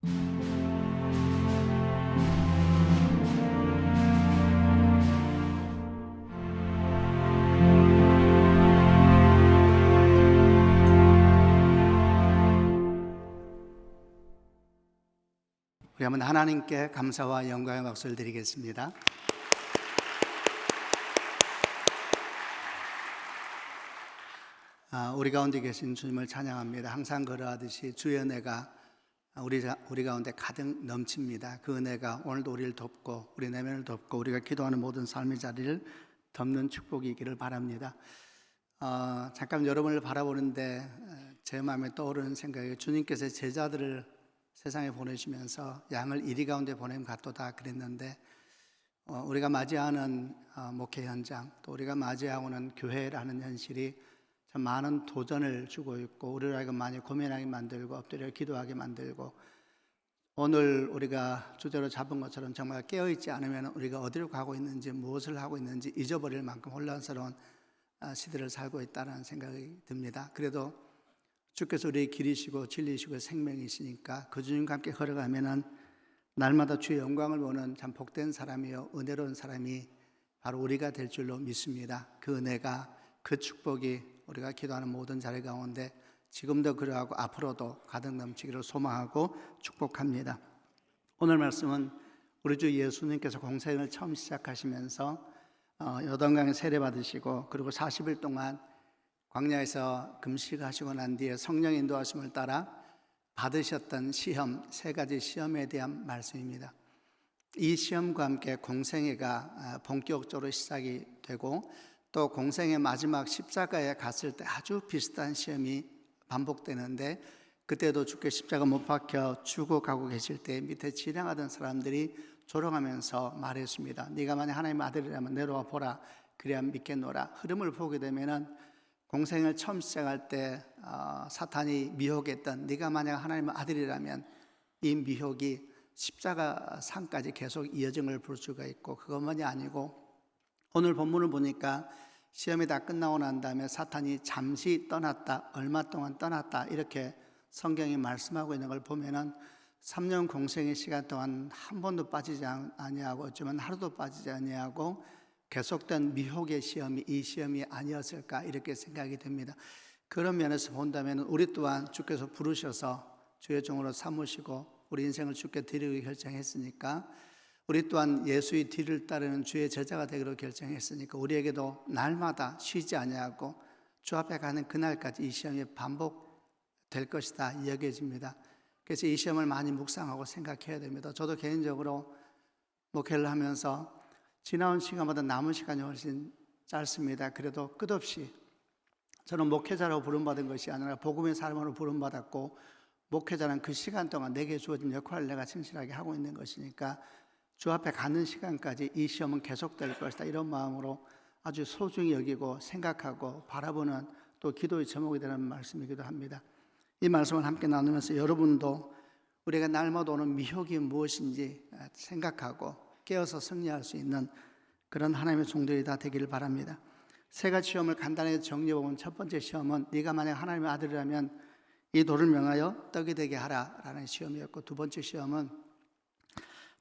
우리 한번 하나님께 감사와 영광의 박수를 드리겠습니다. 우리 가운데 계신 주님을 찬양합니다. 항상 그러하듯이 주의 은혜가 우리 가운데 가득 넘칩니다. 그 은혜가 오늘도 우리를 돕고 우리 내면을 돕고 우리가 기도하는 모든 삶의 자리를 덮는 축복이 있기를 바랍니다. 잠깐 여러분을 바라보는데 제 마음에 떠오르는 생각이, 주님께서 제자들을 세상에 보내시면서 양을 이리 가운데 보냄 같도다 그랬는데, 우리가 맞이하는 목회 현장, 또 우리가 맞이하고는 교회라는 현실이 참 많은 도전을 주고 있고, 우리를 하여금 많이 고민하게 만들고 엎드려 기도하게 만들고, 오늘 우리가 주제로 잡은 것처럼 정말 깨어있지 않으면 우리가 어디로 가고 있는지, 무엇을 하고 있는지 잊어버릴 만큼 혼란스러운 시대를 살고 있다는 생각이 듭니다. 그래도 주께서 우리의 길이시고 진리시고 생명이시니까 그 주님과 함께 걸어가면은 날마다 주의 영광을 보는 참 복된 사람이요 은혜로운 사람이 바로 우리가 될 줄로 믿습니다. 그 은혜가, 그 축복이 우리가 기도하는 모든 자리 가운데 지금도 그러하고 앞으로도 가득 넘치기를 소망하고 축복합니다. 오늘 말씀은 우리 주 예수님께서 공생을 처음 시작하시면서 요단강에 세례받으시고 그리고 40일 동안 광야에서 금식하시고 난 뒤에 성령의 인도하심을 따라 받으셨던 시험, 3가지 시험에 대한 말씀입니다. 이 시험과 함께 공생애가 본격적으로 시작이 되고, 또 공생의 마지막 십자가에 갔을 때 아주 비슷한 시험이 반복되는데, 그때도 주께 십자가 못 박혀 죽어가고 계실 때 밑에 진행하던 사람들이 조롱하면서 말했습니다. 네가 만약 하나님의 아들이라면 내려와 보라, 그래야 믿겠노라. 흐름을 보게 되면은 공생을 처음 시작할 때 사탄이 미혹했던, 네가 만약 하나님의 아들이라면, 이 미혹이 십자가 상까지 계속 이어진 걸 볼 수가 있고, 그것만이 아니고 오늘 본문을 보니까 시험이 다 끝나고 난 다음에 사탄이 잠시 떠났다, 얼마 동안 떠났다, 이렇게 성경이 말씀하고 있는 걸 보면은 3년 공생의 시간 동안 한 번도 빠지지 아니하고 어쩌면 하루도 빠지지 아니하고 계속된 미혹의 시험이 이 시험이 아니었을까, 이렇게 생각이 됩니다. 그런 면에서 본다면 우리 또한 주께서 부르셔서 주의 종으로 삼으시고 우리 인생을 주께 드리기 결정했으니까, 우리 또한 예수의 뒤를 따르는 주의 제자가 되기로 결정했으니까 우리에게도 날마다 쉬지 아니하고 주 앞에 가는 그날까지 이 시험이 반복될 것이다 여겨집니다. 그래서 이 시험을 많이 묵상하고 생각해야 됩니다. 저도 개인적으로 목회를 하면서 지나온 시간보다 남은 시간이 훨씬 짧습니다. 그래도 끝없이 저는 목회자로 부름받은 것이 아니라 복음의 사람으로 부름받았고, 목회자는 그 시간 동안 내게 주어진 역할을 내가 진실하게 하고 있는 것이니까 주 앞에 가는 시간까지 이 시험은 계속될 것이다, 이런 마음으로 아주 소중히 여기고 생각하고 바라보는, 또 기도의 제목이 되는 말씀이기도 합니다. 이 말씀을 함께 나누면서 여러분도 우리가 날마다 오는 미혹이 무엇인지 생각하고 깨어서 승리할 수 있는 그런 하나님의 종들이 다 되기를 바랍니다. 3가지 시험을 간단하게 정리해보면, 첫 번째 시험은 네가 만약 하나님의 아들이라면 이 돌을 명하여 떡이 되게 하라 라는 시험이었고, 두 번째 시험은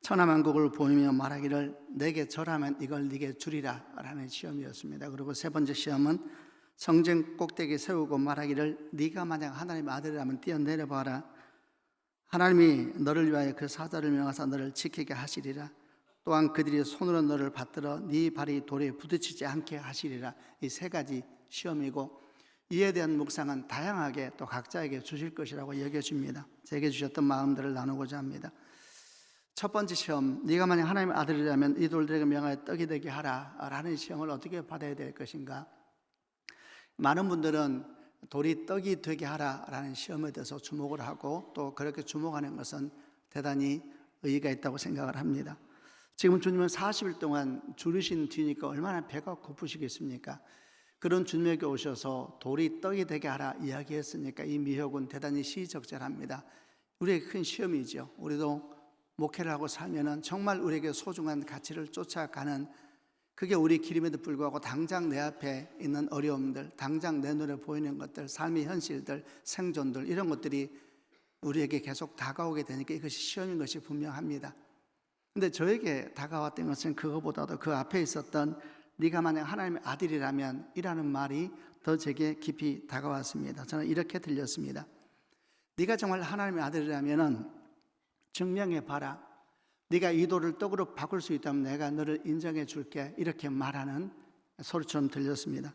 천하만국을 보이며 말하기를 내게 절하면 이걸 네게 주리라 라는 시험이었습니다. 그리고 세 번째 시험은 성전 꼭대기에 세우고 말하기를 네가 만약 하나님의 아들이라면 뛰어내려봐라, 하나님이 너를 위하여 그 사자를 명하사 너를 지키게 하시리라, 또한 그들이 손으로 너를 받들어 네 발이 돌에 부딪히지 않게 하시리라. 이 3가지 시험이고, 이에 대한 묵상은 다양하게 또 각자에게 주실 것이라고 여겨집니다. 제게 주셨던 마음들을 나누고자 합니다. 첫 번째 시험, 네가 만약 하나님의 아들이라면 이 돌들에게 명하여 떡이 되게 하라 라는 시험을 어떻게 받아야 될 것인가. 많은 분들은 돌이 떡이 되게 하라 라는 시험에 대해서 주목을 하고, 또 그렇게 주목하는 것은 대단히 의의가 있다고 생각을 합니다. 지금 주님은 40일 동안 줄이신 뒤니까 얼마나 배가 고프시겠습니까? 그런 주님에게 오셔서 돌이 떡이 되게 하라 이야기했으니까 이 미혹은 대단히 시의적절합니다. 우리에게 큰 시험이죠. 우리도 목회를 하고 살면은 정말 우리에게 소중한 가치를 쫓아가는, 그게 우리 길임에도 불구하고 당장 내 앞에 있는 어려움들, 당장 내 눈에 보이는 것들, 삶의 현실들, 생존들, 이런 것들이 우리에게 계속 다가오게 되니까 이것이 시험인 것이 분명합니다. 근데 저에게 다가왔던 것은 그거보다도 그 앞에 있었던 네가 만약 하나님의 아들이라면 이라는 말이 더 제게 깊이 다가왔습니다. 저는 이렇게 들렸습니다. 네가 정말 하나님의 아들이라면 증명해 봐라. 네가 이 돌을 떡으로 바꿀 수 있다면 내가 너를 인정해 줄게. 이렇게 말하는 소리처럼 들렸습니다.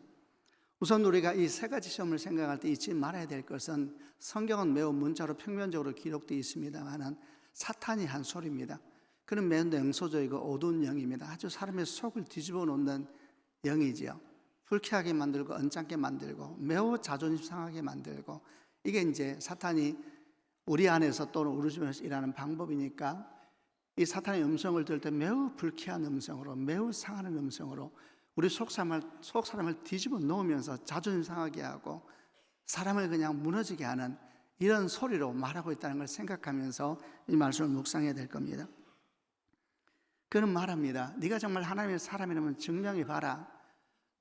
우선 우리가 이 세 가지 시험을 생각할 때 잊지 말아야 될 것은 성경은 매우 문자로 평면적으로 기록되어 있습니다만 사탄이 한 소리입니다. 그는 매우 냉소적이고 어두운 영입니다. 아주 사람의 속을 뒤집어 놓는 영이지요. 불쾌하게 만들고 언짢게 만들고 매우 자존심 상하게 만들고, 이게 이제 사탄이 우리 안에서 또는 우리 주변에서 일하는 방법이니까 이 사탄의 음성을 들을 때 매우 불쾌한 음성으로, 매우 상하는 음성으로 우리 속 사람을 뒤집어 놓으면서 자존심 상하게 하고 사람을 그냥 무너지게 하는 이런 소리로 말하고 있다는 걸 생각하면서 이 말씀을 묵상해야 될 겁니다. 그는 말합니다. 네가 정말 하나님의 사람이라면 증명해 봐라.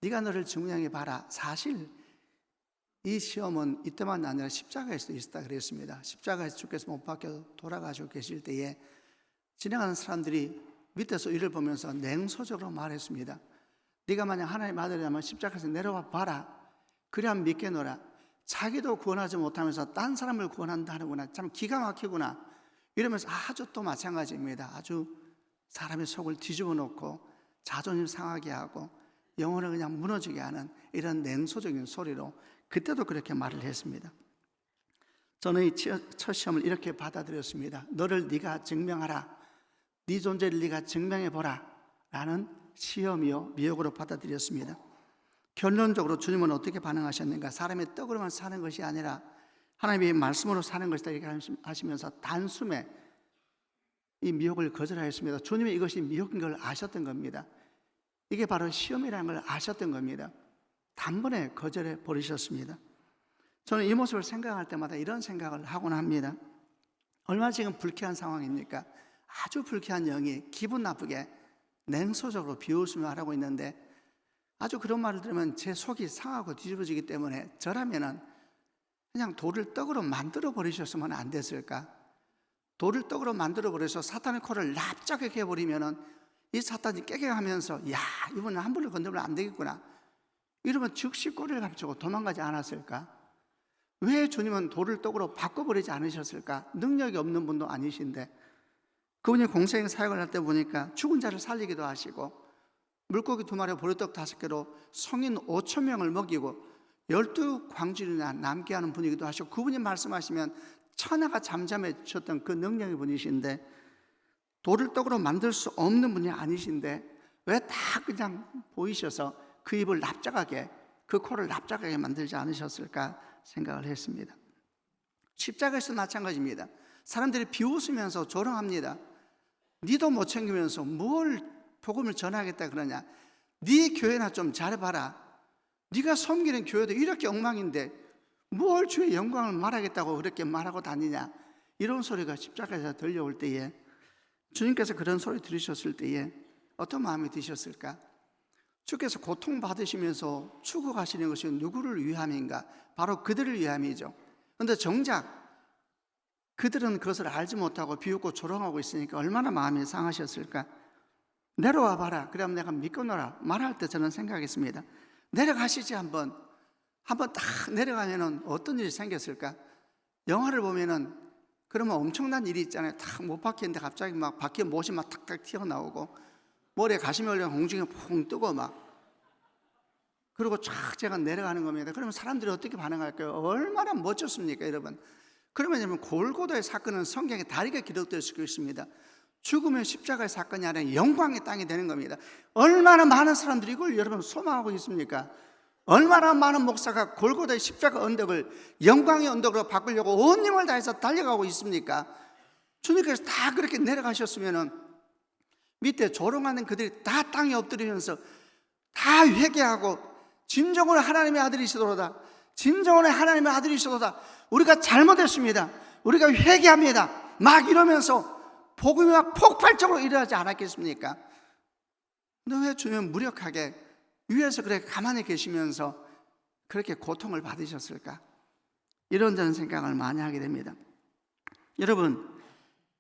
네가 너를 증명해 봐라. 사실 이 시험은 이때만 아니라 십자가에서도 있었다 그랬습니다. 십자가에서 주께서 못 박혀 돌아가시고 계실 때에 지나가는 사람들이 밑에서 이를 보면서 냉소적으로 말했습니다. 네가 만약 하나님의 아들이라면 십자가에서 내려와 봐라. 그래야 믿겠노라. 자기도 구원하지 못하면서 딴 사람을 구원한다 하는구나. 참 기가 막히구나. 이러면서 아주 또 마찬가지입니다. 아주 사람의 속을 뒤집어 놓고 자존심 상하게 하고 영혼을 그냥 무너지게 하는 이런 냉소적인 소리로 그때도 그렇게 말을 했습니다. 저는 이 첫 시험을 이렇게 받아들였습니다. 너를 네가 증명하라. 네 존재를 네가 증명해보라 라는 시험이요 미혹으로 받아들였습니다. 결론적으로 주님은 어떻게 반응하셨는가? 사람의 떡으로만 사는 것이 아니라 하나님의 말씀으로 사는 것이다 이렇게 하시면서 단숨에 이 미혹을 거절하였습니다. 주님이 이것이 미혹인 걸 아셨던 겁니다. 이게 바로 시험이라는 걸 아셨던 겁니다. 단번에 거절해 버리셨습니다. 저는 이 모습을 생각할 때마다 이런 생각을 하곤 합니다. 얼마나 지금 불쾌한 상황입니까? 아주 불쾌한 영이 기분 나쁘게 냉소적으로 비웃으며 하고 있는데, 아주 그런 말을 들으면 제 속이 상하고 뒤집어지기 때문에 저라면은 그냥 돌을 떡으로 만들어 버리셨으면 안 됐을까? 돌을 떡으로 만들어 버려서 사탄의 코를 납작하게 해버리면은 이 사탄이 깨갱하면서 야, 이번엔 함부로 건드리면 안 되겠구나, 이러면 즉시 꼬리를 감추고 도망가지 않았을까? 왜 주님은 돌을 떡으로 바꿔버리지 않으셨을까? 능력이 없는 분도 아니신데 그분이 공생 사역을 할 때 보니까 죽은 자를 살리기도 하시고 물고기 2마리 보리떡 5개로 성인 5,000명을 먹이고 12광주리나 남게 하는 분이기도 하시고, 그분이 말씀하시면 천하가 잠잠해졌던 그 능력의 분이신데 돌을 떡으로 만들 수 없는 분이 아니신데 왜 다 그냥 보이셔서 그 입을 납작하게, 그 코를 납작하게 만들지 않으셨을까 생각을 했습니다. 십자가에서 마찬가지입니다. 사람들이 비웃으면서 조롱합니다. 니도 못 챙기면서 뭘 복음을 전하겠다 그러냐, 네 교회나 좀 잘해봐라, 네가 섬기는 교회도 이렇게 엉망인데 뭘 주의 영광을 말하겠다고 그렇게 말하고 다니냐, 이런 소리가 십자가에서 들려올 때에 주님께서 그런 소리 들으셨을 때에 어떤 마음이 드셨을까? 주께서 고통받으시면서 추구하시는 것이 누구를 위함인가? 바로 그들을 위함이죠. 그런데 정작 그들은 그것을 알지 못하고 비웃고 조롱하고 있으니까 얼마나 마음이 상하셨을까? 내려와 봐라, 그러면 내가 믿겠노라 말할 때 저는 생각했습니다. 내려가시지, 한번 딱 내려가면은 어떤 일이 생겼을까? 영화를 보면은 그러면 엄청난 일이 있잖아요. 탁 못 박히는데 갑자기 막 바퀴 못이 막 탁탁 튀어나오고 머리에 가시미 올려 공중에 퐁 뜨고 막, 그리고 쫙 제가 내려가는 겁니다. 그러면 사람들이 어떻게 반응할까요? 얼마나 멋졌습니까, 여러분? 그러면 여러분, 골고다의 사건은 성경에 다르게 기록되어 있습니다. 죽음의 십자가의 사건이 아니라 영광의 땅이 되는 겁니다. 얼마나 많은 사람들이 이걸 여러분 소망하고 있습니까? 얼마나 많은 목사가 골고다의 십자가 언덕을 영광의 언덕으로 바꾸려고 온 힘을 다해서 달려가고 있습니까? 주님께서 다 그렇게 내려가셨으면은 밑에 조롱하는 그들이 다 땅에 엎드리면서 다 회개하고 진정으로 하나님의 아들이시도다, 진정으로 하나님의 아들이시도다, 우리가 잘못했습니다, 우리가 회개합니다, 막 이러면서 복음이 막 폭발적으로 일어나지 않았겠습니까? 근데 왜 주님은 무력하게 위에서 그렇게 가만히 계시면서 그렇게 고통을 받으셨을까? 이런저런 생각을 많이 하게 됩니다. 여러분,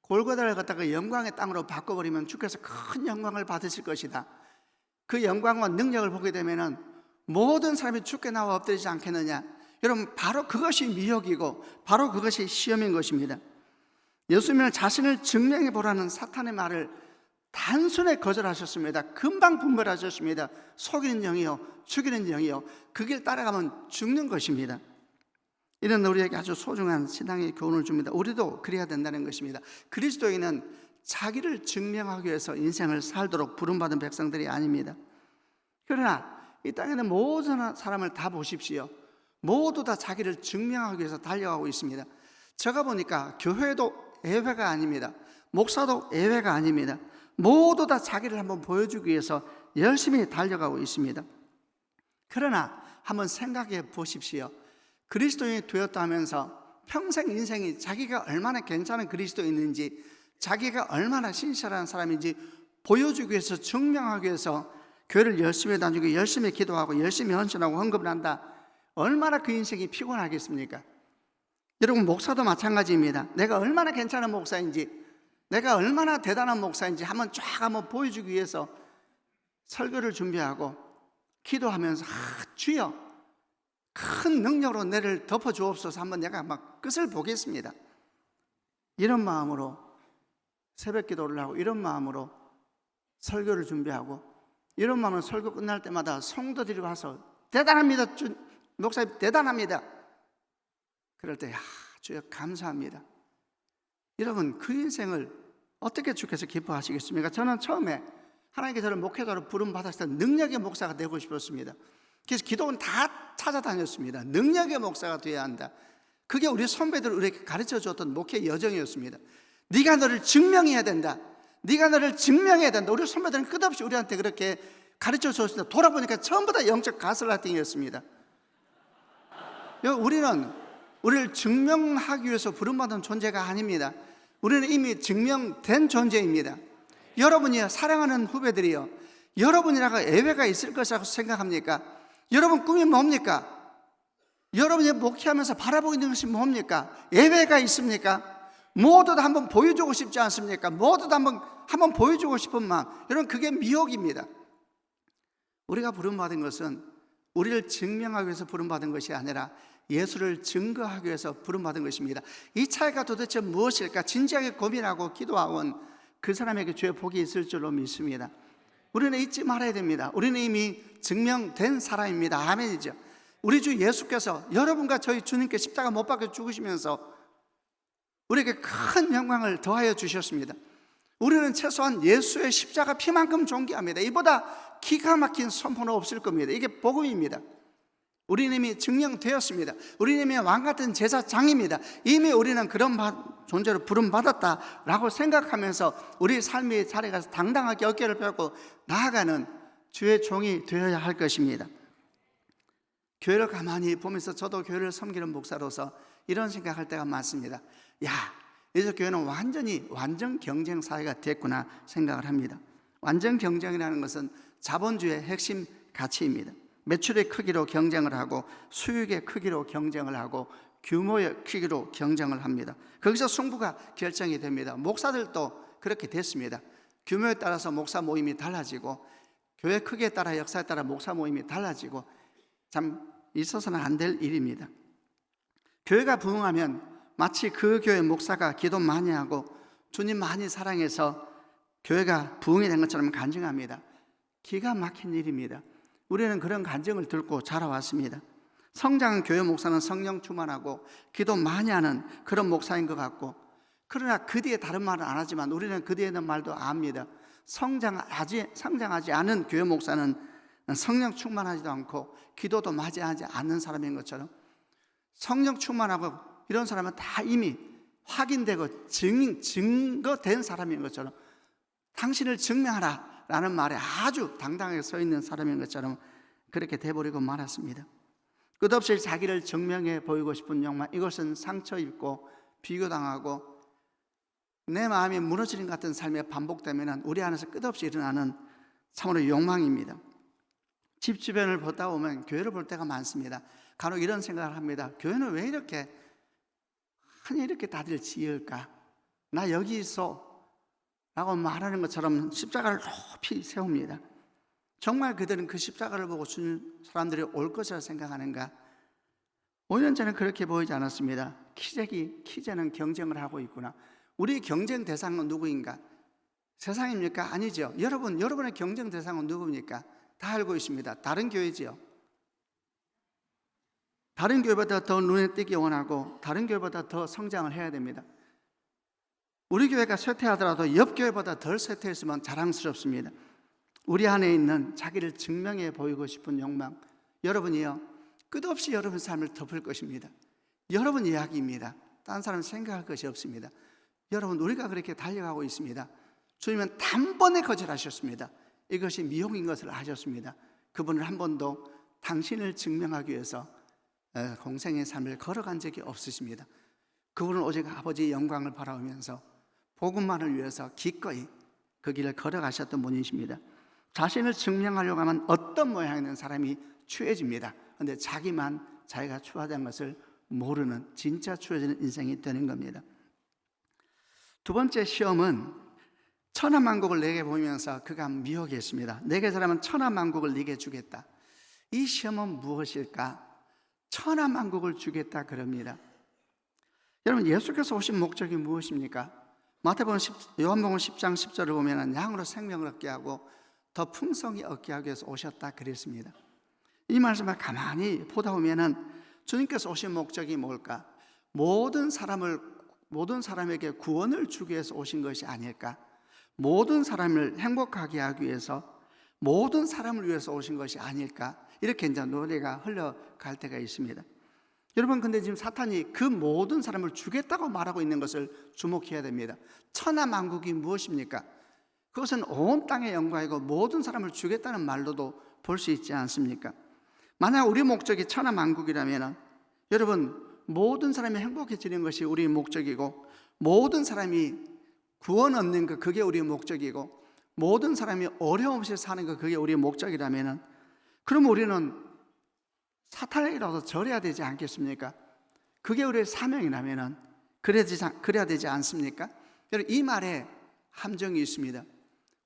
골고다를 갖다가 영광의 땅으로 바꿔버리면 주께서 큰 영광을 받으실 것이다. 그 영광과 능력을 보게 되면은 모든 사람이 주께 나와 엎드리지 않겠느냐. 여러분, 바로 그것이 미혹이고 바로 그것이 시험인 것입니다. 예수님을 자신을 증명해 보라는 사탄의 말을 단순히 거절하셨습니다. 금방 분별하셨습니다. 속이는 영이요, 죽이는 영이요, 그 길 따라가면 죽는 것입니다. 이런 우리에게 아주 소중한 신앙의 교훈을 줍니다. 우리도 그래야 된다는 것입니다. 그리스도인은 자기를 증명하기 위해서 인생을 살도록 부름받은 백성들이 아닙니다. 그러나 이 땅에는 모든 사람을 다 보십시오. 모두 다 자기를 증명하기 위해서 달려가고 있습니다. 제가 보니까 교회도 예외가 아닙니다. 목사도 예외가 아닙니다. 모두 다 자기를 한번 보여주기 위해서 열심히 달려가고 있습니다. 그러나 한번 생각해 보십시오. 그리스도인이 되었다 하면서 평생 인생이 자기가 얼마나 괜찮은 그리스도인인지, 자기가 얼마나 신실한 사람인지 보여주기 위해서, 증명하기 위해서 교회를 열심히 다니고 열심히 기도하고 열심히 헌신하고 헌금을 한다. 얼마나 그 인생이 피곤하겠습니까? 여러분, 목사도 마찬가지입니다. 내가 얼마나 괜찮은 목사인지, 내가 얼마나 대단한 목사인지 한번 보여주기 위해서 설교를 준비하고 기도하면서 주여 큰 능력으로 나를 덮어주옵소서, 한번 내가 막 끝을 보겠습니다. 이런 마음으로 새벽 기도를 하고, 이런 마음으로 설교를 준비하고, 이런 마음으로 설교 끝날 때마다 성도들이 와서 대단합니다, 목사님 대단합니다. 그럴 때 주여 감사합니다. 여러분, 그 인생을 어떻게 주께서 기뻐하시겠습니까? 저는 처음에 하나님께 저를 목회자로 부름받았을 때 능력의 목사가 되고 싶었습니다. 그래서 기도원 다 찾아다녔습니다. 능력의 목사가 되어야 한다. 그게 우리 선배들 우리에게 가르쳐줬던 목회 여정이었습니다. 네가 너를 증명해야 된다. 네가 너를 증명해야 된다. 우리 선배들은 끝없이 우리한테 그렇게 가르쳐줬습니다. 돌아보니까 전부 다 영적 가스라이팅이었습니다. 우리를 증명하기 위해서 부름받은 존재가 아닙니다. 우리는 이미 증명된 존재입니다. 여러분이요, 사랑하는 후배들이요, 여러분이라고 예외가 있을 것이라고 생각합니까? 여러분 꿈이 뭡니까? 여러분이 목회하면서 바라보고 있는 것이 뭡니까? 예외가 있습니까? 모두 다 한번 보여주고 싶지 않습니까? 모두 다 한번 보여주고 싶은 마음, 여러분, 그게 미혹입니다. 우리가 부름받은 것은 우리를 증명하기 위해서 부름받은 것이 아니라 예수를 증거하기 위해서 부름받은 것입니다. 이 차이가 도대체 무엇일까? 진지하게 고민하고 기도하온 그 사람에게 주의 복이 있을 줄로 믿습니다. 우리는 잊지 말아야 됩니다. 우리는 이미 증명된 사람입니다. 아멘이죠. 우리 주 예수께서 여러분과 저희 주님께 십자가 못 박혀 죽으시면서 우리에게 큰 영광을 더하여 주셨습니다. 우리는 최소한 예수의 십자가 피만큼 존귀합니다. 이보다 기가 막힌 선포는 없을 겁니다. 이게 복음입니다. 우리는 이미 증명되었습니다. 우리는 이미 왕같은 제사장입니다. 이미 우리는 그런 존재로 부름받았다라고 생각하면서 우리 삶의 자리에 가서 당당하게 어깨를 펴고 나아가는 주의 종이 되어야 할 것입니다. 교회를 가만히 보면서 저도 교회를 섬기는 목사로서 이런 생각할 때가 많습니다. 이제 교회는 완전 경쟁 사회가 됐구나 생각을 합니다. 완전 경쟁이라는 것은 자본주의의 핵심 가치입니다. 매출의 크기로 경쟁을 하고, 수익의 크기로 경쟁을 하고, 규모의 크기로 경쟁을 합니다. 거기서 승부가 결정이 됩니다. 목사들도 그렇게 됐습니다. 규모에 따라서 목사 모임이 달라지고, 교회 크기에 따라 역사에 따라 목사 모임이 달라지고, 참 있어서는 안 될 일입니다. 교회가 부흥하면 마치 그 교회 목사가 기도 많이 하고 주님 많이 사랑해서 교회가 부흥이 된 것처럼 간증합니다. 기가 막힌 일입니다. 우리는 그런 간증을 듣고 자라왔습니다. 성장한 교회 목사는 성령 충만하고 기도 많이 하는 그런 목사인 것 같고, 그러나 그 뒤에 다른 말은 안 하지만 우리는 그 뒤에 있는 말도 압니다. 성장하지 않은 교회 목사는 성령 충만하지도 않고 기도도 맞이하지 않는 사람인 것처럼, 성령 충만하고 이런 사람은 다 이미 확인되고 증거된 사람인 것처럼, 당신을 증명하라 라는 말에 아주 당당하게 서 있는 사람인 것처럼 그렇게 돼버리고 말았습니다. 끝없이 자기를 증명해 보이고 싶은 욕망, 이것은 상처 입고 비교당하고 내 마음이 무너지는 같은 삶이 반복되면 우리 안에서 끝없이 일어나는 참으로 욕망입니다. 집 주변을 보다 보면 교회를 볼 때가 많습니다. 간혹 이런 생각을 합니다. 교회는 왜 이렇게 아니 이렇게 다들 지을까? 나 여기 있어 라고 말하는 것처럼 십자가를 높이 세웁니다. 정말 그들은 그 십자가를 보고 주는 사람들이 올 것이라 생각하는가? 5년 전에 그렇게 보이지 않았습니다. 키재는 경쟁을 하고 있구나. 우리 경쟁 대상은 누구인가? 세상입니까? 아니죠. 여러분의 경쟁 대상은 누굽니까? 다 알고 있습니다. 다른 교회지요. 다른 교회보다 더 눈에 띄기 원하고 다른 교회보다 더 성장을 해야 됩니다. 우리 교회가 쇠퇴하더라도 옆 교회보다 덜 쇠퇴했으면 자랑스럽습니다. 우리 안에 있는 자기를 증명해 보이고 싶은 욕망, 여러분이요 끝없이 여러분 삶을 덮을 것입니다. 여러분 이야기입니다. 딴 사람 생각할 것이 없습니다. 여러분, 우리가 그렇게 달려가고 있습니다. 주님은 단번에 거절하셨습니다. 이것이 미혹인 것을 아셨습니다. 그분은 한 번도 당신을 증명하기 위해서 공생의 삶을 걸어간 적이 없으십니다. 그분은 오직 아버지의 영광을 바라보면서 복음만을 위해서 기꺼이 그 길을 걸어가셨던 분이십니다. 자신을 증명하려고 하면 어떤 모양이 있는 사람이 추해집니다. 그런데 자기만 자기가 추하다는 것을 모르는 진짜 추해지는 인생이 되는 겁니다. 두 번째 시험은 천하만국을 내게 보이면서 그가 미혹했습니다. 내게 잘하면 천하만국을 네게 주겠다. 이 시험은 무엇일까? 천하만국을 주겠다 그럽니다. 여러분, 예수께서 오신 목적이 무엇입니까? 요한복음 10장 10절을 보면 양으로 생명을 얻게 하고 더 풍성히 얻게 하기 위해서 오셨다 그랬습니다. 이 말씀을 가만히 보다 보면 주님께서 오신 목적이 뭘까? 모든 사람에게 구원을 주기 위해서 오신 것이 아닐까? 모든 사람을 행복하게 하기 위해서, 모든 사람을 위해서 오신 것이 아닐까? 이렇게 이제 노래가 흘러갈 때가 있습니다. 여러분, 근데 지금 사탄이 그 모든 사람을 주겠다고 말하고 있는 것을 주목해야 됩니다. 천하만국이 무엇입니까? 그것은 온 땅의 영광이고 모든 사람을 주겠다는 말로도 볼 수 있지 않습니까? 만약 우리 목적이 천하만국이라면 여러분, 모든 사람이 행복해지는 것이 우리의 목적이고 모든 사람이 구원 얻는 것, 그게 우리의 목적이고 모든 사람이 어려움 없이 사는 것, 그게 우리의 목적이라면 그럼 우리는 사탄에게라도 절해야 되지 않겠습니까? 그게 우리의 사명이라면 그래야 되지 않습니까? 여러분, 이 말에 함정이 있습니다.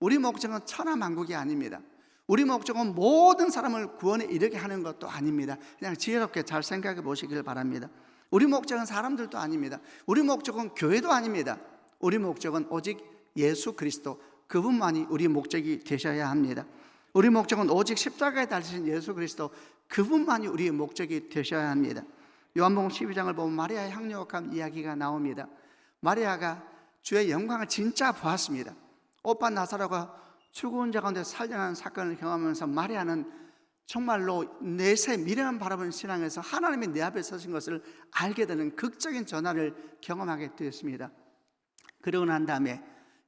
우리 목적은 천하만국이 아닙니다. 우리 목적은 모든 사람을 구원에 이르게 하는 것도 아닙니다. 그냥 지혜롭게 잘 생각해 보시길 바랍니다. 우리 목적은 사람들도 아닙니다. 우리 목적은 교회도 아닙니다. 우리 목적은 오직 예수 그리스도, 그분만이 우리 목적이 되셔야 합니다. 우리 목적은 오직 십자가에 달리신 예수 그리스도, 그분만이 우리의 목적이 되셔야 합니다. 요한복음 12장을 보면 마리아의 향유옥함 이야기가 나옵니다. 마리아가 주의 영광을 진짜 보았습니다. 오빠 나사로가 죽은 자 가운데 살려난 사건을 경험하면서 마리아는 정말로 내세 미래만 바라보는 신앙에서 하나님이 내 앞에 서신 것을 알게 되는 극적인 전환을 경험하게 되었습니다. 그러고 난 다음에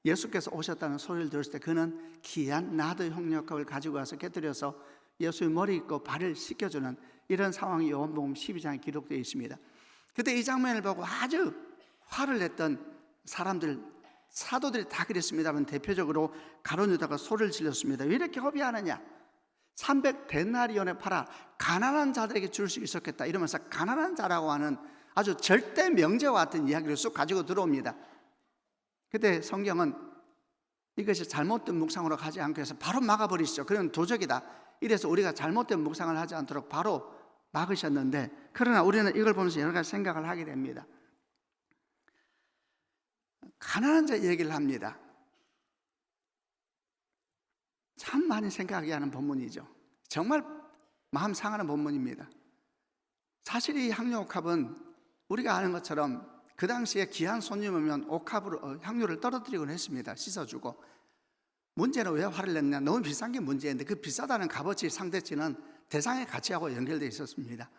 예수께서 오셨다는 소리를 들었을 때 그는 귀한 나드 향유옥합을 가지고 와서 곁들여서 예수의 머리 있고 발을 씻겨주는 이런 상황이 요한복음 12장에 기록되어 있습니다. 그때 이 장면을 보고 아주 화를 냈던 사도들이 다 그랬습니다만 대표적으로 가룟 유다가 소리를 질렀습니다. 왜 이렇게 허비하느냐? 300데나리온에 팔아 가난한 자들에게 줄 수 있었겠다 이러면서 가난한 자라고 하는 아주 절대 명제와 같은 이야기를 쑥 가지고 들어옵니다. 그때 성경은 이것이 잘못된 묵상으로 가지 않기 위해서 바로 막아버리시죠. 그건 도적이다. 이래서 우리가 잘못된 묵상을 하지 않도록 바로 막으셨는데, 그러나 우리는 이걸 보면서 여러 가지 생각을 하게 됩니다. 가난한 자 얘기를 합니다. 참 많이 생각하게 하는 본문이죠. 정말 마음 상하는 본문입니다. 사실 이 향유옥합은 우리가 아는 것처럼 그 당시에 귀한 손님 오면 옥합으로 향유를 떨어뜨리곤 했습니다. 씻어주고. 문제는 왜 화를 냈냐? 너무 비싼 게 문제인데 그 비싸다는 값어치 상대치는 대상의 가치하고 연결되어 있었습니다.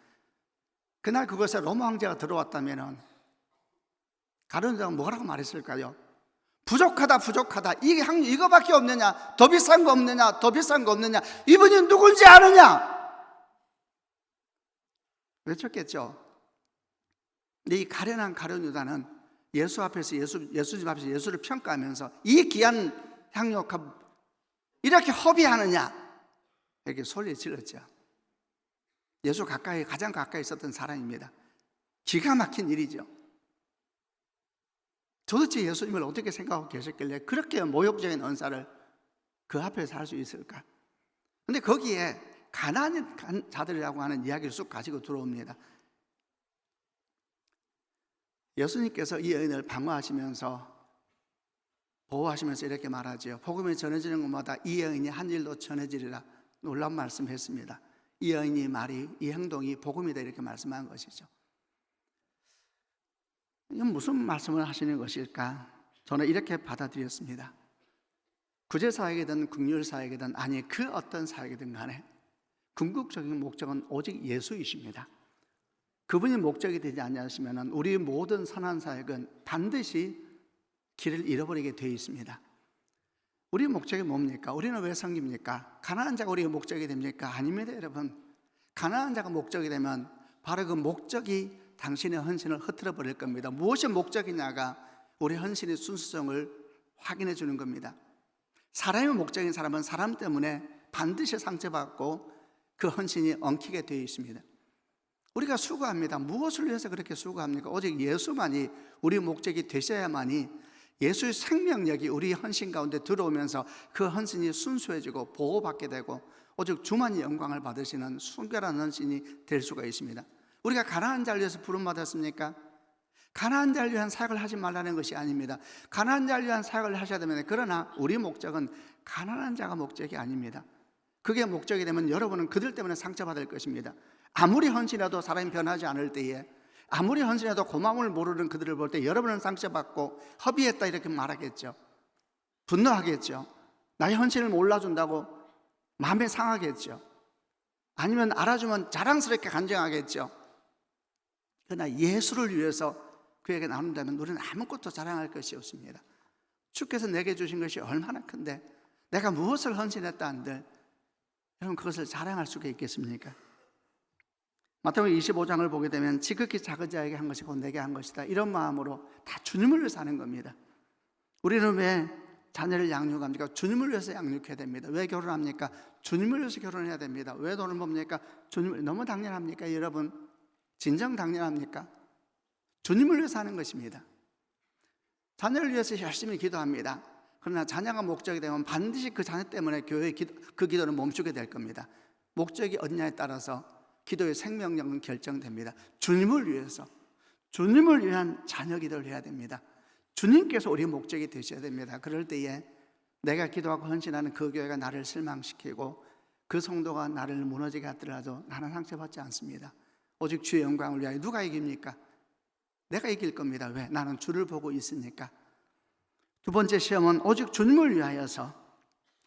그날 그것에 로마 황제가 들어왔다면 가룟 유다가 뭐라고 말했을까요? 부족하다. 이게 향유 이거밖에 없느냐? 더 비싼 거 없느냐? 더 비싼 거 없느냐? 이분이 누군지 아느냐? 외쳤겠죠. 이 가련한 가룟 유다는 예수 앞에서 예수님 앞에서 예수를 평가하면서 이 귀한 향유옥합 이렇게 허비하느냐 이렇게 소리 질렀죠. 예수 가장 가까이 있었던 사람입니다. 기가 막힌 일이죠. 도대체 예수님을 어떻게 생각하고 계셨길래 그렇게 모욕적인 은사를 그 앞에서 할 수 있을까? 근데 거기에 가난한 자들이라고 하는 이야기를 쑥 가지고 들어옵니다. 예수님께서 이 여인을 방어하시면서 보호하시면서 이렇게 말하죠. 복음이 전해지는 곳마다 이 여인이 한 일도 전해지리라. 놀라운 말씀했습니다. 이 여인이 말이, 이 행동이 복음이다 이렇게 말씀한 것이죠. 이건 무슨 말씀을 하시는 것일까? 저는 이렇게 받아들였습니다. 구제사역이든 긍휼사역이든 아니 그 어떤 사역이든 간에 궁극적인 목적은 오직 예수이십니다. 그분이 목적이 되지 않으시면 우리 모든 선한 사역은 반드시 길을 잃어버리게 되어 있습니다. 우리 목적이 뭡니까? 우리는 왜 섬깁니까? 가난한 자가 우리의 목적이 됩니까? 아닙니다, 여러분. 가난한 자가 목적이 되면 바로 그 목적이 당신의 헌신을 흐트러 버릴 겁니다. 무엇이 목적이냐가 우리 헌신의 순수성을 확인해 주는 겁니다. 사람의 목적인 사람은 사람 때문에 반드시 상처받고 그 헌신이 엉키게 되어 있습니다. 우리가 수고합니다. 무엇을 위해서 그렇게 수고합니까? 오직 예수만이 우리 목적이 되셔야만이 예수의 생명력이 우리 헌신 가운데 들어오면서 그 헌신이 순수해지고 보호받게 되고 오직 주만이 영광을 받으시는 순결한 헌신이 될 수가 있습니다. 우리가 가난한 자를 위해서 부름받았습니까? 가난한 자를 위한 사역을 하지 말라는 것이 아닙니다. 가난한 자를 위한 사역을 하셔야 됩니다. 그러나 우리 목적은 가난한 자가 목적이 아닙니다. 그게 목적이 되면 여러분은 그들 때문에 상처받을 것입니다. 아무리 헌신해도 사람이 변하지 않을 때에, 아무리 헌신해도 고마움을 모르는 그들을 볼 때 여러분은 상처받고 허비했다 이렇게 말하겠죠. 분노하겠죠. 나의 헌신을 몰라준다고 마음이 상하겠죠. 아니면 알아주면 자랑스럽게 간증하겠죠. 그러나 예수를 위해서 그에게 나눈다면 우리는 아무것도 자랑할 것이 없습니다. 주께서 내게 주신 것이 얼마나 큰데 내가 무엇을 헌신했다 한들 여러분 그것을 자랑할 수가 있겠습니까? 마태복음 25장을 보게 되면 지극히 작은 자에게 한 것이 곧 내게 한 것이다 이런 마음으로 다 주님을 위해서 사는 겁니다. 우리는 왜 자녀를 양육합니까? 주님을 위해서 양육해야 됩니다. 왜 결혼합니까? 주님을 위해서 결혼해야 됩니다. 왜 돈을 법니까? 주님을. 너무 당연합니까 여러분? 진정 당연합니까? 주님을 위해서 하는 것입니다. 자녀를 위해서 열심히 기도합니다. 그러나 자녀가 목적이 되면 반드시 그 자녀 때문에 교회의 그 기도는 멈추게 될 겁니다. 목적이 어디냐에 따라서 기도의 생명력은 결정됩니다. 주님을 위해서, 주님을 위한 자녀 기도를 해야 됩니다. 주님께서 우리의 목적이 되셔야 됩니다. 그럴 때에 내가 기도하고 헌신하는 그 교회가 나를 실망시키고 그 성도가 나를 무너지게 하더라도 나는 상처받지 않습니다. 오직 주의 영광을 위하여. 누가 이깁니까? 내가 이길 겁니다. 왜? 나는 주를 보고 있으니까. 두 번째 시험은 오직 주님을 위하여서,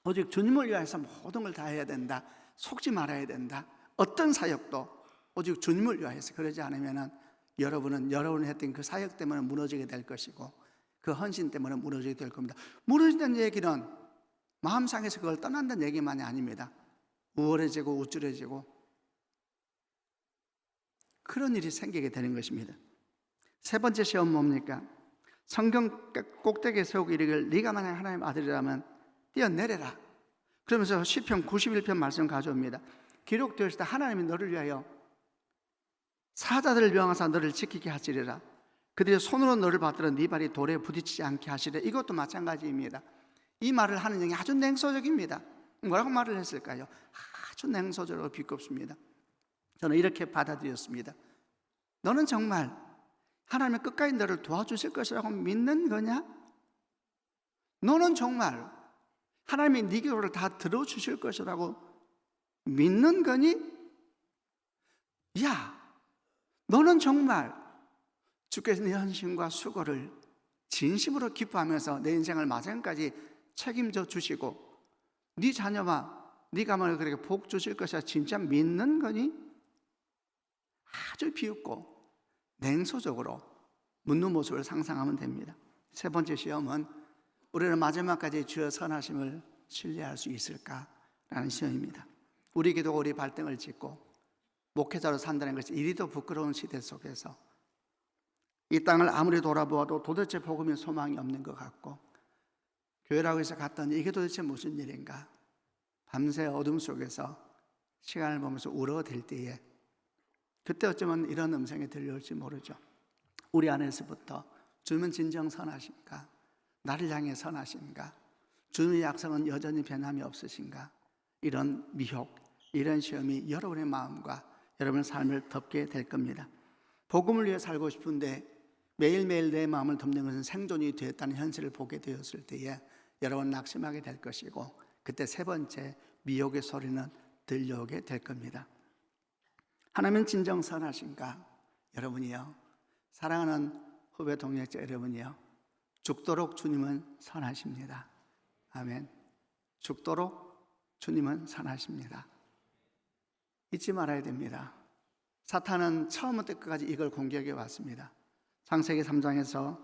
오직 주님을 위하여서 모든 걸 다 해야 된다. 속지 말아야 된다. 어떤 사역도 오직 주님을 위하여서. 그러지 않으면 여러분은 여러분이 했던 그 사역 때문에 무너지게 될 것이고 그 헌신 때문에 무너지게 될 겁니다. 무너진다는 얘기는 마음상에서 그걸 떠난다는 얘기만이 아닙니다. 우월해지고 우쭐해지고 그런 일이 생기게 되는 것입니다. 세 번째 시험 뭡니까? 성경 꼭대기에 세우고 이르기를 네가 만약 하나님의 아들이라면 뛰어내려라. 그러면서 시편 91편 말씀 가져옵니다. 기록되어 있다. 하나님이 너를 위하여 사자들을 명하사 너를 지키게 하시리라. 그들의 손으로 너를 받들어 네 발이 돌에 부딪히지 않게 하시리라. 이것도 마찬가지입니다. 이 말을 하는 영이 아주 냉소적입니다. 뭐라고 말을 했을까요? 아주 냉소적으로 비겁습니다. 저는 이렇게 받아들였습니다. 너는 정말 하나님이 끝까지 너를 도와주실 것이라고 믿는 거냐? 너는 정말 하나님이 네 기도를 다 들어주실 것이라고 믿는 거니? 야, 너는 정말 주께서 네 헌신과 수고를 진심으로 기뻐하면서 내 인생을 마지막까지 책임져 주시고 네 자녀와 네 가문을 그렇게 복 주실 것이라 진짜 믿는 거니? 아주 비웃고 냉소적으로 묻는 모습을 상상하면 됩니다. 세 번째 시험은 우리는 마지막까지 주의 선하심을 신뢰할 수 있을까라는 시험입니다. 우리 기도가 우리 발등을 짚고 목회자로 산다는 것이 이리도 부끄러운 시대 속에서 이 땅을 아무리 돌아보아도 도대체 복음의 소망이 없는 것 같고 교회라고 해서 갔더니 이게 도대체 무슨 일인가? 밤새 어둠 속에서 시간을 보면서 울어댈 때에 그때 어쩌면 이런 음성이 들려올지 모르죠. 우리 안에서부터 주님은 진정 선하신가? 나를 향해 선하신가? 주님의 약속은 여전히 변함이 없으신가? 이런 미혹, 이런 시험이 여러분의 마음과 여러분의 삶을 덮게 될 겁니다. 복음을 위해 살고 싶은데 매일매일 내 마음을 덮는 것은 생존이 되었다는 현실을 보게 되었을 때에 여러분 낙심하게 될 것이고, 그때 세 번째 미혹의 소리는 들려오게 될 겁니다. 하나님은 진정 선하신가? 여러분이요, 사랑하는 후배 동역자 여러분이요, 죽도록 주님은 선하십니다. 아멘. 죽도록 주님은 선하십니다. 잊지 말아야 됩니다. 사탄은 처음부터 끝까지 이걸 공격해 왔습니다. 창세기 3장에서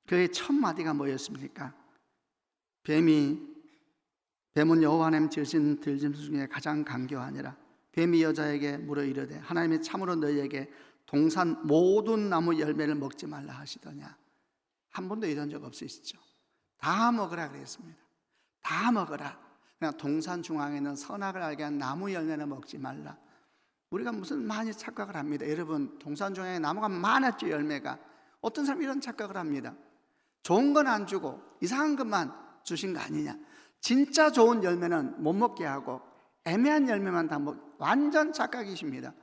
그의 첫 마디가 뭐였습니까? 뱀은 여호와 하나님 지으신 들짐승 중에 가장 강교하니라. 뱀이 여자에게 물어 이르되 하나님이 참으로 너희에게 동산 모든 나무 열매를 먹지 말라 하시더냐. 한 번도 이런 적 없으시죠? 다 먹으라 그랬습니다. 다 먹어라. 그냥 동산 중앙에 있는 선악을 알게 한 나무 열매는 먹지 말라. 우리가 무슨 많이 착각을 합니다. 여러분, 동산 중앙에 나무가 많았죠, 열매가. 어떤 사람이 이런 착각을 합니다. 좋은 건 안 주고 이상한 것만 주신 거 아니냐. 진짜 좋은 열매는 못 먹게 하고 애매한 열매만 다 완전 착각이십니다.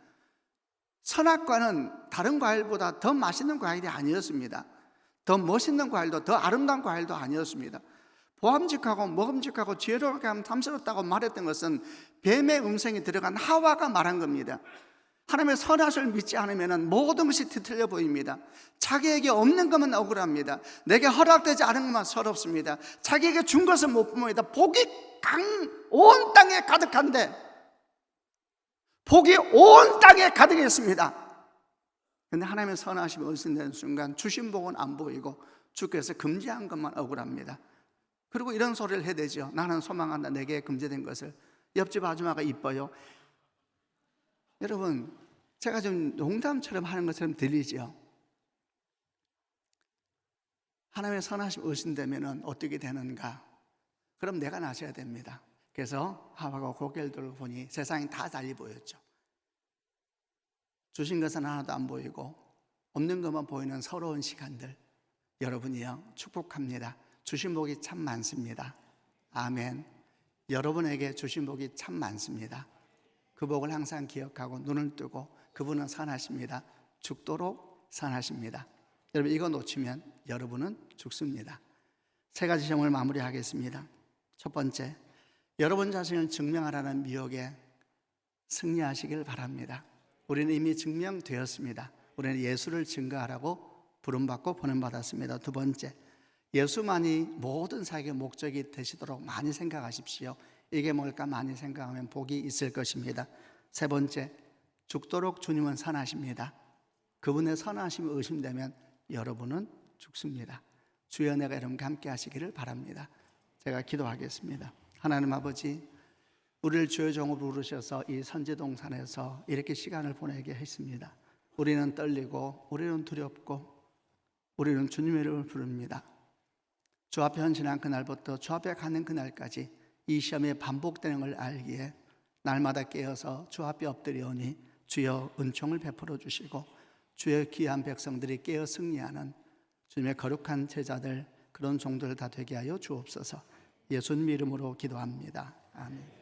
선악과는 다른 과일보다 더 맛있는 과일이 아니었습니다. 더 멋있는 과일도, 더 아름다운 과일도 아니었습니다. 보암직하고 먹음직하고 지혜롭게 하면 탐스럽다고 말했던 것은 뱀의 음성이 들어간 하와가 말한 겁니다. 하나님의 선하심을 믿지 않으면 모든 것이 뒤틀려 보입니다. 자기에게 없는 것만 억울합니다. 내게 허락되지 않은 것만 서럽습니다. 자기에게 준 것은 못 봅니다. 복이 온 땅에 가득한데, 복이 온 땅에 가득했습니다. 그런데 하나님의 선하심이 얼씬되는 순간 주신 복은 안 보이고 주께서 금지한 것만 억울합니다. 그리고 이런 소리를 해대죠. 나는 소망한다, 내게 금지된 것을. 옆집 아줌마가 이뻐요. 여러분, 제가 좀 농담처럼 하는 것처럼 들리죠? 하나님의 선하심 의심되면 어떻게 되는가? 그럼 내가 나서야 됩니다. 그래서 하와가 고개를 들고 보니 세상이 다 달리 보였죠. 주신 것은 하나도 안 보이고 없는 것만 보이는 서러운 시간들, 여러분이요, 축복합니다. 주신 복이 참 많습니다. 아멘. 여러분에게 주신 복이 참 많습니다. 그 복을 항상 기억하고 눈을 뜨고, 그분은 선하십니다. 죽도록 선하십니다. 여러분, 이거 놓치면 여러분은 죽습니다. 세 가지 시험을 마무리하겠습니다. 첫 번째, 여러분 자신을 증명하라는 미혹에 승리하시길 바랍니다. 우리는 이미 증명되었습니다. 우리는 예수를 증거하라고 부름받고 보냄받았습니다. 두 번째, 예수만이 모든 사역의 목적이 되시도록 많이 생각하십시오. 이게 뭘까 많이 생각하면 복이 있을 것입니다. 세 번째, 죽도록 주님은 선하십니다. 그분의 선하심이 의심되면 여러분은 죽습니다. 주의 은혜가 여러분과 함께 하시기를 바랍니다. 제가 기도하겠습니다. 하나님 아버지, 우리를 주의 종으로 부르셔서 이 선지동산에서 이렇게 시간을 보내게 했습니다. 우리는 떨리고 우리는 두렵고 우리는 주님의 이름을 부릅니다. 주 앞에 헌신한 그날부터 주 앞에 가는 그날까지 이 시험이 반복되는 걸 알기에 날마다 깨어서 주 앞에 엎드려오니 주여 은총을 베풀어 주시고 주의 귀한 백성들이 깨어 승리하는 주님의 거룩한 제자들, 그런 종들 다 되게 하여 주옵소서. 예수님 이름으로 기도합니다. 아멘.